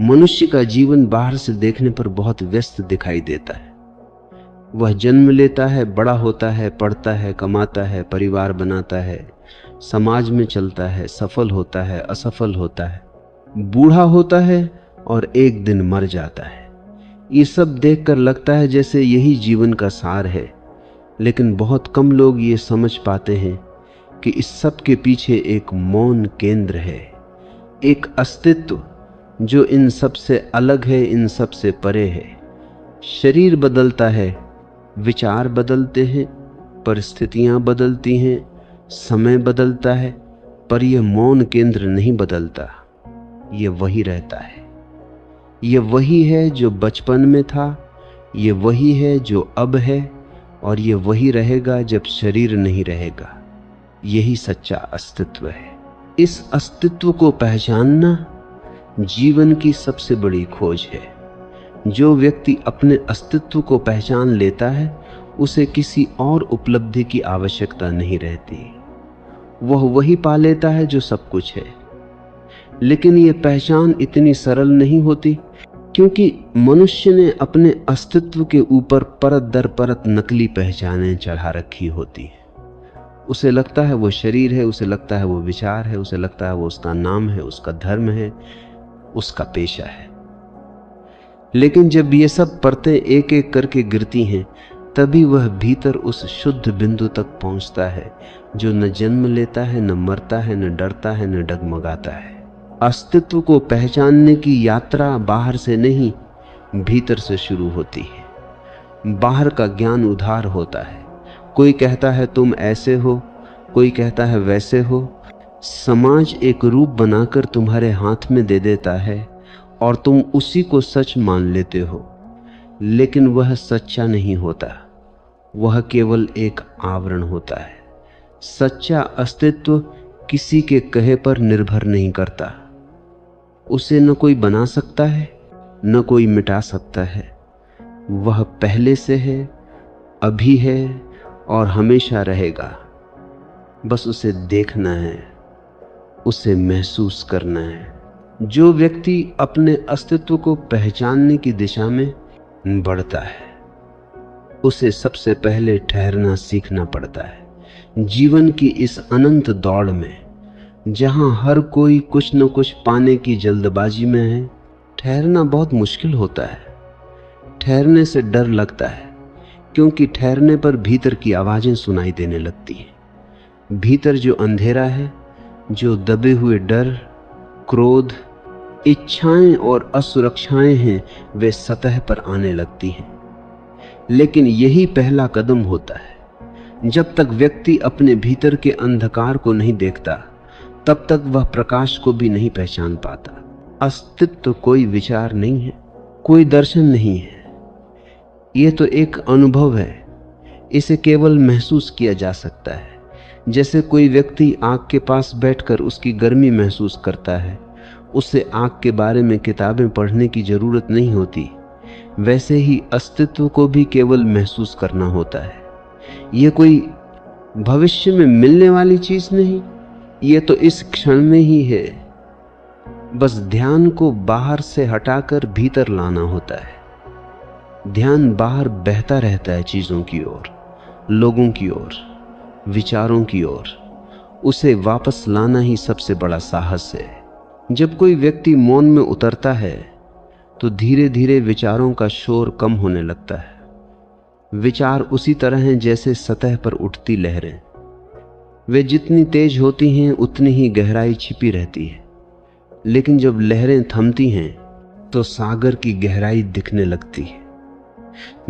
मनुष्य का जीवन बाहर से देखने पर बहुत व्यस्त दिखाई देता है। वह जन्म लेता है, बड़ा होता है, पढ़ता है, कमाता है, परिवार बनाता है, समाज में चलता है, सफल होता है, असफल होता है, बूढ़ा होता है और एक दिन मर जाता है। ये सब देखकर लगता है जैसे यही जीवन का सार है, लेकिन बहुत कम लोग ये समझ पाते हैं कि इस सब के पीछे एक मौन केंद्र है, एक अस्तित्व जो इन सब से अलग है, इन सब से परे है। शरीर बदलता है, विचार बदलते हैं, परिस्थितियां बदलती हैं, समय बदलता है, पर यह मौन केंद्र नहीं बदलता। यह वही रहता है। यह वही है जो बचपन में था, यह वही है जो अब है, और यह वही रहेगा जब शरीर नहीं रहेगा। यही सच्चा अस्तित्व है। इस अस्तित्व को पहचानना जीवन की सबसे बड़ी खोज है। जो व्यक्ति अपने अस्तित्व को पहचान लेता है, उसे किसी और उपलब्धि की आवश्यकता नहीं रहती। वह वही पा लेता है जो सब कुछ है। लेकिन यह पहचान इतनी सरल नहीं होती, क्योंकि मनुष्य ने अपने अस्तित्व के ऊपर परत दर परत नकली पहचानें चढ़ा रखी होती है। उसे लगता है वो शरीर है, उसे लगता है वो विचार है, उसे लगता है वो उसका नाम है, उसका धर्म है, उसका पेशा है। लेकिन जब ये सब परतें एक एक करके गिरती हैं, तभी वह भीतर उस शुद्ध बिंदु तक पहुंचता है जो न जन्म लेता है, न मरता है, न डरता है, न डगमगाता है। अस्तित्व को पहचानने की यात्रा बाहर से नहीं, भीतर से शुरू होती है। बाहर का ज्ञान उधार होता है। कोई कहता है तुम ऐसे हो, कोई कहता है वैसे हो। समाज एक रूप बनाकर तुम्हारे हाथ में दे देता है और तुम उसी को सच मान लेते हो, लेकिन वह सच्चा नहीं होता। वह केवल एक आवरण होता है। सच्चा अस्तित्व किसी के कहे पर निर्भर नहीं करता। उसे न कोई बना सकता है, न कोई मिटा सकता है। वह पहले से है, अभी है और हमेशा रहेगा। बस उसे देखना है, उसे महसूस करना है। जो व्यक्ति अपने अस्तित्व को पहचानने की दिशा में बढ़ता है, उसे सबसे पहले ठहरना सीखना पड़ता है। जीवन की इस अनंत दौड़ में, जहां हर कोई कुछ न कुछ पाने की जल्दबाजी में है, ठहरना बहुत मुश्किल होता है। ठहरने से डर लगता है, क्योंकि ठहरने पर भीतर की आवाजें सुनाई देने लगती हैं। भीतर जो अंधेरा है, जो दबे हुए डर, क्रोध, इच्छाएं और असुरक्षाएं हैं, वे सतह पर आने लगती हैं। लेकिन यही पहला कदम होता है। जब तक व्यक्ति अपने भीतर के अंधकार को नहीं देखता, तब तक वह प्रकाश को भी नहीं पहचान पाता। अस्तित्व कोई विचार नहीं है, कोई दर्शन नहीं है। यह तो एक अनुभव है। इसे केवल महसूस किया जा सकता है। जैसे कोई व्यक्ति आग के पास बैठकर उसकी गर्मी महसूस करता है, उसे आग के बारे में किताबें पढ़ने की जरूरत नहीं होती। वैसे ही अस्तित्व को भी केवल महसूस करना होता है। यह कोई भविष्य में मिलने वाली चीज नहीं, यह तो इस क्षण में ही है। बस ध्यान को बाहर से हटाकर भीतर लाना होता है। ध्यान बाहर बहता रहता है, चीजों की ओर, लोगों की ओर, विचारों की ओर। उसे वापस लाना ही सबसे बड़ा साहस है। जब कोई व्यक्ति मौन में उतरता है, तो धीरे धीरे विचारों का शोर कम होने लगता है। विचार उसी तरह हैं जैसे सतह पर उठती लहरें। वे जितनी तेज होती हैं, उतनी ही गहराई छिपी रहती है। लेकिन जब लहरें थमती हैं, तो सागर की गहराई दिखने लगती है।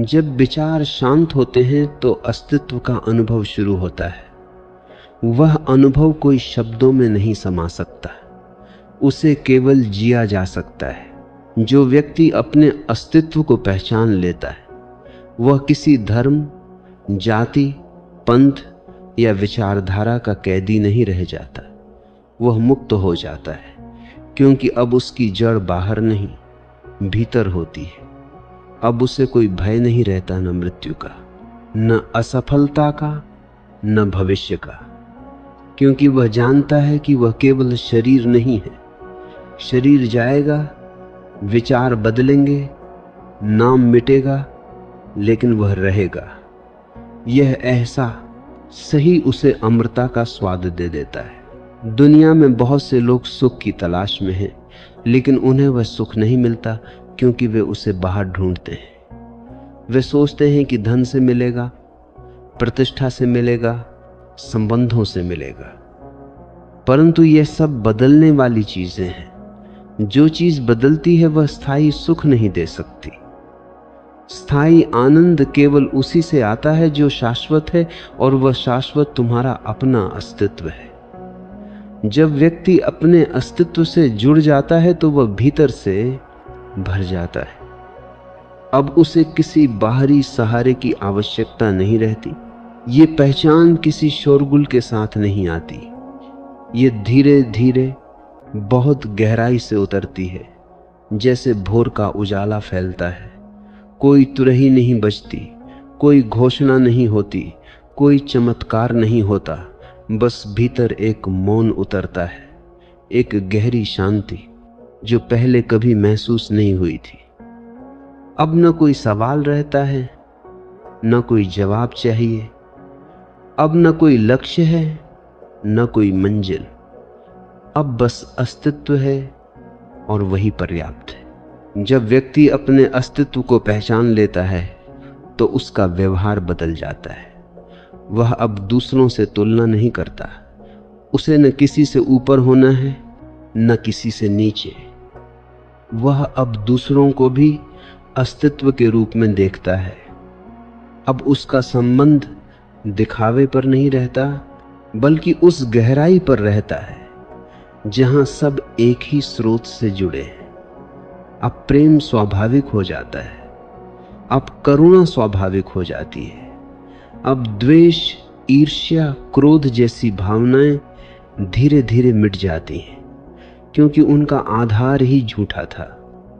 जब विचार शांत होते हैं, तो अस्तित्व का अनुभव शुरू होता है। वह अनुभव कोई शब्दों में नहीं समा सकता, उसे केवल जिया जा सकता है। जो व्यक्ति अपने अस्तित्व को पहचान लेता है, वह किसी धर्म, जाति, पंथ या विचारधारा का कैदी नहीं रह जाता। वह मुक्त हो जाता है, क्योंकि अब उसकी जड़ बाहर नहीं, भीतर होती है। अब उसे कोई भय नहीं रहता, न मृत्यु का, न असफलता का, न भविष्य का, क्योंकि वह जानता है कि वह केवल शरीर नहीं है। शरीर जाएगा, विचार बदलेंगे, नाम मिटेगा, लेकिन वह रहेगा। यह एहसास सही उसे अमृता का स्वाद दे देता है। दुनिया में बहुत से लोग सुख की तलाश में हैं, लेकिन उन्हें वह सुख नहीं मिलता क्योंकि वे उसे बाहर ढूंढते हैं। वे सोचते हैं कि धन से मिलेगा, प्रतिष्ठा से मिलेगा, संबंधों से मिलेगा, परंतु यह सब बदलने वाली चीजें हैं। जो चीज बदलती है वह स्थायी सुख नहीं दे सकती। स्थायी आनंद केवल उसी से आता है जो शाश्वत है, और वह शाश्वत तुम्हारा अपना अस्तित्व है। जब व्यक्ति अपने अस्तित्व से जुड़ जाता है तो वह भीतर से भर जाता है। अब उसे किसी बाहरी सहारे की आवश्यकता नहीं रहती। ये पहचान किसी शोरगुल के साथ नहीं आती। ये धीरे धीरे बहुत गहराई से उतरती है, जैसे भोर का उजाला फैलता है। कोई तुरही नहीं बजती, कोई घोषणा नहीं होती, कोई चमत्कार नहीं होता, बस भीतर एक मौन उतरता है, एक गहरी शांति जो पहले कभी महसूस नहीं हुई थी। अब न कोई सवाल रहता है, न कोई जवाब चाहिए। अब न कोई लक्ष्य है, न कोई मंजिल। अब बस अस्तित्व है और वही पर्याप्त है। जब व्यक्ति अपने अस्तित्व को पहचान लेता है तो उसका व्यवहार बदल जाता है। वह अब दूसरों से तुलना नहीं करता। उसे न किसी से ऊपर होना है, न किसी से नीचे। वह अब दूसरों को भी अस्तित्व के रूप में देखता है। अब उसका संबंध दिखावे पर नहीं रहता, बल्कि उस गहराई पर रहता है जहां सब एक ही स्रोत से जुड़े हैं। अब प्रेम स्वाभाविक हो जाता है। अब करुणा स्वाभाविक हो जाती है। अब द्वेष, ईर्ष्या, क्रोध जैसी भावनाएं धीरे धीरे मिट जाती हैं, क्योंकि उनका आधार ही झूठा था।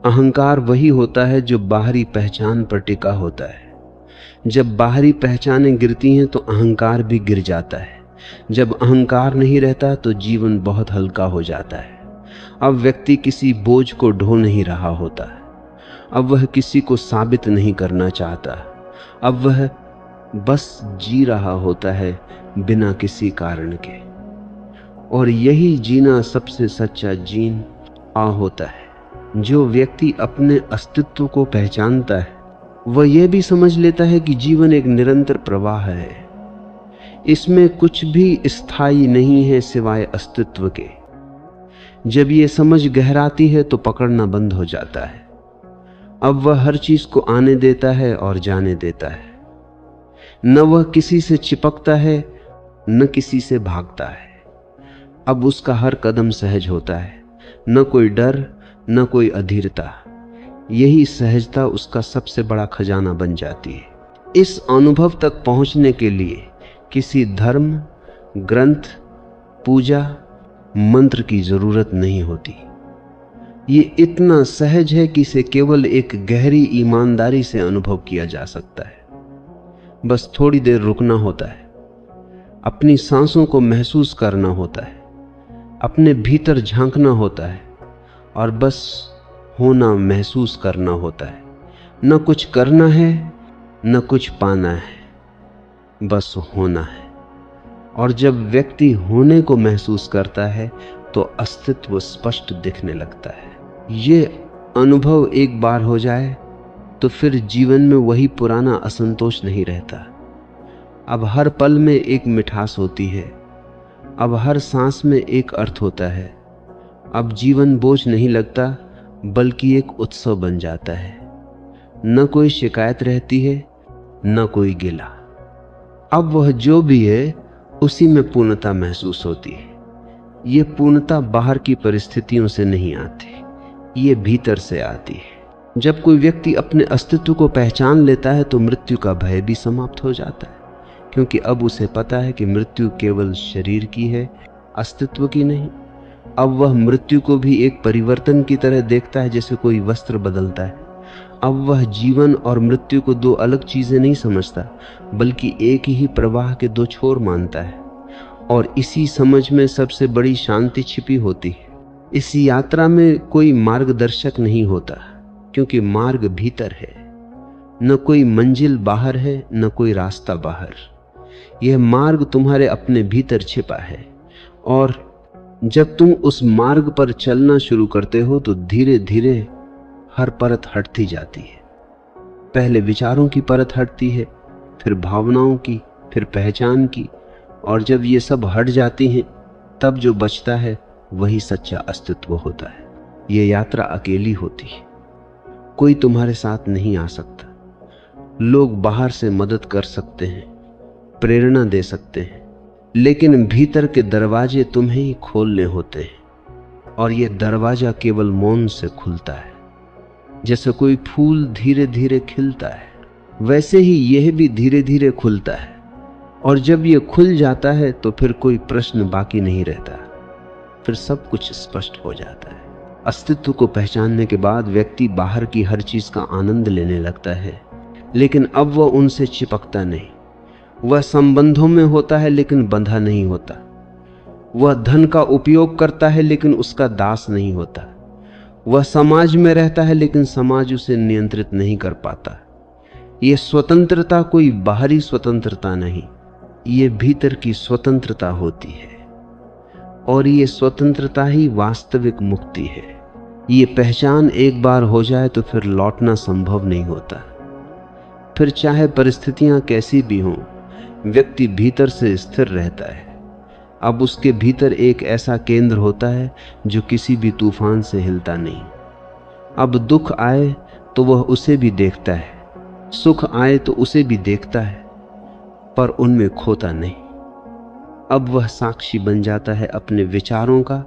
अहंकार वही होता है जो बाहरी पहचान पर टिका होता है। जब बाहरी पहचानें गिरती हैं तो अहंकार भी गिर जाता है। जब अहंकार नहीं रहता तो जीवन बहुत हल्का हो जाता है। अब व्यक्ति किसी बोझ को ढो नहीं रहा होता। अब वह किसी को साबित नहीं करना चाहता। अब वह बस जी रहा होता है बिना किसी कारण के। और यही जीना सबसे सच्चा जीन होता है। जो व्यक्ति अपने अस्तित्व को पहचानता है वह यह भी समझ लेता है कि जीवन एक निरंतर प्रवाह है। इसमें कुछ भी स्थायी नहीं है सिवाय अस्तित्व के। जब ये समझ गहराती है तो पकड़ना बंद हो जाता है। अब वह हर चीज को आने देता है और जाने देता है। न वह किसी से चिपकता है, न किसी से भागता है। अब उसका हर कदम सहज होता है, न कोई डर, न कोई अधीरता। यही सहजता उसका सबसे बड़ा खजाना बन जाती है। इस अनुभव तक पहुंचने के लिए किसी धर्म, ग्रंथ, पूजा, मंत्र की जरूरत नहीं होती। ये इतना सहज है कि इसे केवल एक गहरी ईमानदारी से अनुभव किया जा सकता है। बस थोड़ी देर रुकना होता है, अपनी सांसों को महसूस करना होता है, अपने भीतर झांकना होता है और बस होना महसूस करना होता है। न कुछ करना है, न कुछ पाना है, बस होना है। और जब व्यक्ति होने को महसूस करता है तो अस्तित्व स्पष्ट दिखने लगता है। ये अनुभव एक बार हो जाए तो फिर जीवन में वही पुराना असंतोष नहीं रहता। अब हर पल में एक मिठास होती है। अब हर सांस में एक अर्थ होता है। अब जीवन बोझ नहीं लगता, बल्कि एक उत्सव बन जाता है। न कोई शिकायत रहती है, न कोई गिला। अब वह जो भी है उसी में पूर्णता महसूस होती है। ये पूर्णता बाहर की परिस्थितियों से नहीं आती, ये भीतर से आती है। जब कोई व्यक्ति अपने अस्तित्व को पहचान लेता है तो मृत्यु का भय भी समाप्त हो जाता है, क्योंकि अब उसे पता है कि मृत्यु केवल शरीर की है, अस्तित्व की नहीं। अब वह मृत्यु को भी एक परिवर्तन की तरह देखता है, जैसे कोई वस्त्र बदलता है। अब वह जीवन और मृत्यु को दो अलग चीजें नहीं समझता, बल्कि एक ही प्रवाह के दो छोर मानता है। और इसी समझ में सबसे बड़ी शांति छिपी होती है। इस यात्रा में कोई मार्गदर्शक नहीं होता, क्योंकि मार्ग भीतर है। न कोई मंजिल बाहर है, न कोई रास्ता बाहर। यह मार्ग तुम्हारे अपने भीतर छिपा है, और जब तुम उस मार्ग पर चलना शुरू करते हो तो धीरे धीरे हर परत हटती जाती है। पहले विचारों की परत हटती है, फिर भावनाओं की, फिर पहचान की, और जब ये सब हट जाती हैं तब जो बचता है वही सच्चा अस्तित्व होता है। ये यात्रा अकेली होती है, कोई तुम्हारे साथ नहीं आ सकता। लोग बाहर से मदद कर सकते हैं, प्रेरणा दे सकते हैं, लेकिन भीतर के दरवाजे तुम्हें ही खोलने होते हैं, और यह दरवाजा केवल मौन से खुलता है। जैसे कोई फूल धीरे धीरे खिलता है, वैसे ही यह भी धीरे धीरे खुलता है, और जब यह खुल जाता है तो फिर कोई प्रश्न बाकी नहीं रहता, फिर सब कुछ स्पष्ट हो जाता है। अस्तित्व को पहचानने के बाद व्यक्ति बाहर की हर चीज का आनंद लेने लगता है, लेकिन अब वह उनसे चिपकता नहीं। वह संबंधों में होता है लेकिन बंधा नहीं होता। वह धन का उपयोग करता है लेकिन उसका दास नहीं होता। वह समाज में रहता है लेकिन समाज उसे नियंत्रित नहीं कर पाता। यह स्वतंत्रता कोई बाहरी स्वतंत्रता नहीं, ये भीतर की स्वतंत्रता होती है, और ये स्वतंत्रता ही वास्तविक मुक्ति है। ये पहचान एक बार हो जाए तो फिर लौटना संभव नहीं होता। फिर चाहे परिस्थितियां कैसी भी हों, व्यक्ति भीतर से स्थिर रहता है। अब उसके भीतर एक ऐसा केंद्र होता है जो किसी भी तूफान से हिलता नहीं। अब दुख आए तो वह उसे भी देखता है, सुख आए तो उसे भी देखता है, पर उनमें खोता नहीं। अब वह साक्षी बन जाता है अपने विचारों का,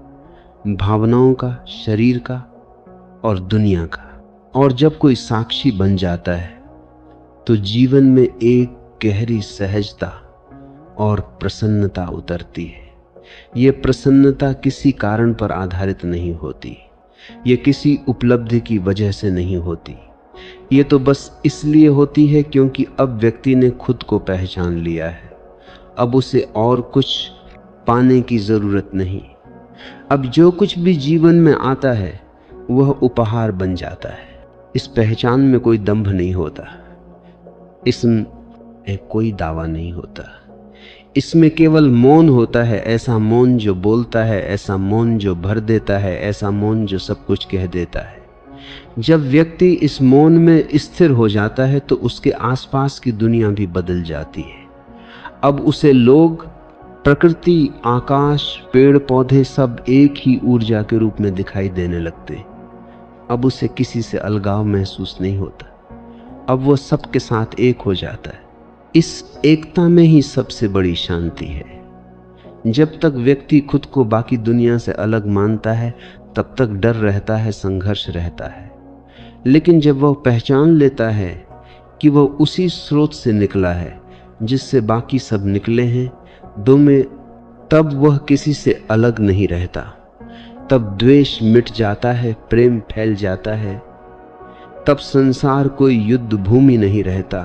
भावनाओं का, शरीर का और दुनिया का। और जब कोई साक्षी बन जाता है तो जीवन में एक गहरी सहजता और प्रसन्नता उतरती है। ये प्रसन्नता किसी कारण पर आधारित नहीं होती, ये किसी उपलब्धि की वजह से नहीं होती। ये तो बस इसलिए होती है क्योंकि अब व्यक्ति ने खुद को पहचान लिया है। अब उसे और कुछ पाने की जरूरत नहीं। अब जो कुछ भी जीवन में आता है वह उपहार बन जाता है। इस पहचान में कोई दंभ नहीं होता, इसमें कोई दावा नहीं होता। इसमें केवल मौन होता है, ऐसा मौन जो बोलता है, ऐसा मौन जो भर देता है, ऐसा मौन जो सब कुछ कह देता है। जब व्यक्ति इस मौन में स्थिर हो जाता है तो उसके आसपास की दुनिया भी बदल जाती है। अब उसे लोग, प्रकृति, आकाश, पेड़ पौधे सब एक ही ऊर्जा के रूप में दिखाई देने लगते। अब उसे किसी से अलगाव महसूस नहीं होता। अब वह सबके साथ एक हो जाता है। इस एकता में ही सबसे बड़ी शांति है। जब तक व्यक्ति खुद को बाकी दुनिया से अलग मानता है तब तक डर रहता है, संघर्ष रहता है। लेकिन जब वह पहचान लेता है कि वह उसी स्रोत से निकला है जिससे बाकी सब निकले हैं, तब वह किसी से अलग नहीं रहता। तब द्वेष मिट जाता है, प्रेम फैल जाता है। तब संसार कोई युद्ध भूमि नहीं रहता,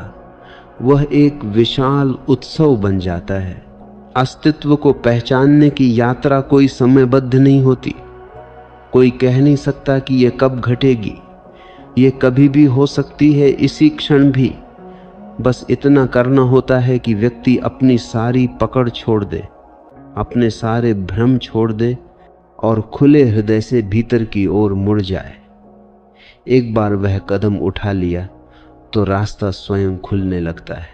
वह एक विशाल उत्सव बन जाता है। अस्तित्व को पहचानने की यात्रा कोई समयबद्ध नहीं होती। कोई कह नहीं सकता कि यह कब घटेगी। यह कभी भी हो सकती है, इसी क्षण भी। बस इतना करना होता है कि व्यक्ति अपनी सारी पकड़ छोड़ दे, अपने सारे भ्रम छोड़ दे और खुले हृदय से भीतर की ओर मुड़ जाए। एक बार वह कदम उठा लिया तो रास्ता स्वयं खुलने लगता है,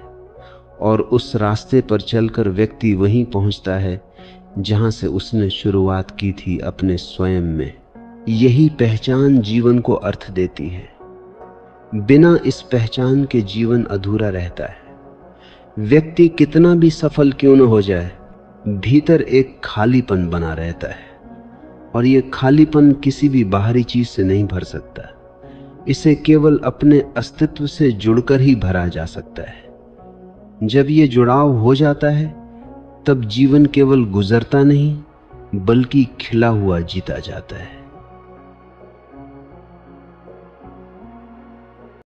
और उस रास्ते पर चलकर व्यक्ति वहीं पहुंचता है जहां से उसने शुरुआत की थी, अपने स्वयं में। यही पहचान जीवन को अर्थ देती है। बिना इस पहचान के जीवन अधूरा रहता है। व्यक्ति कितना भी सफल क्यों न हो जाए, भीतर एक खालीपन बना रहता है, और यह खालीपन किसी भी बाहरी चीज से नहीं भर सकता। इसे केवल अपने अस्तित्व से जुड़कर ही भरा जा सकता है। जब यह जुड़ाव हो जाता है तब जीवन केवल गुजरता नहीं बल्कि खिला हुआ जीता जाता है।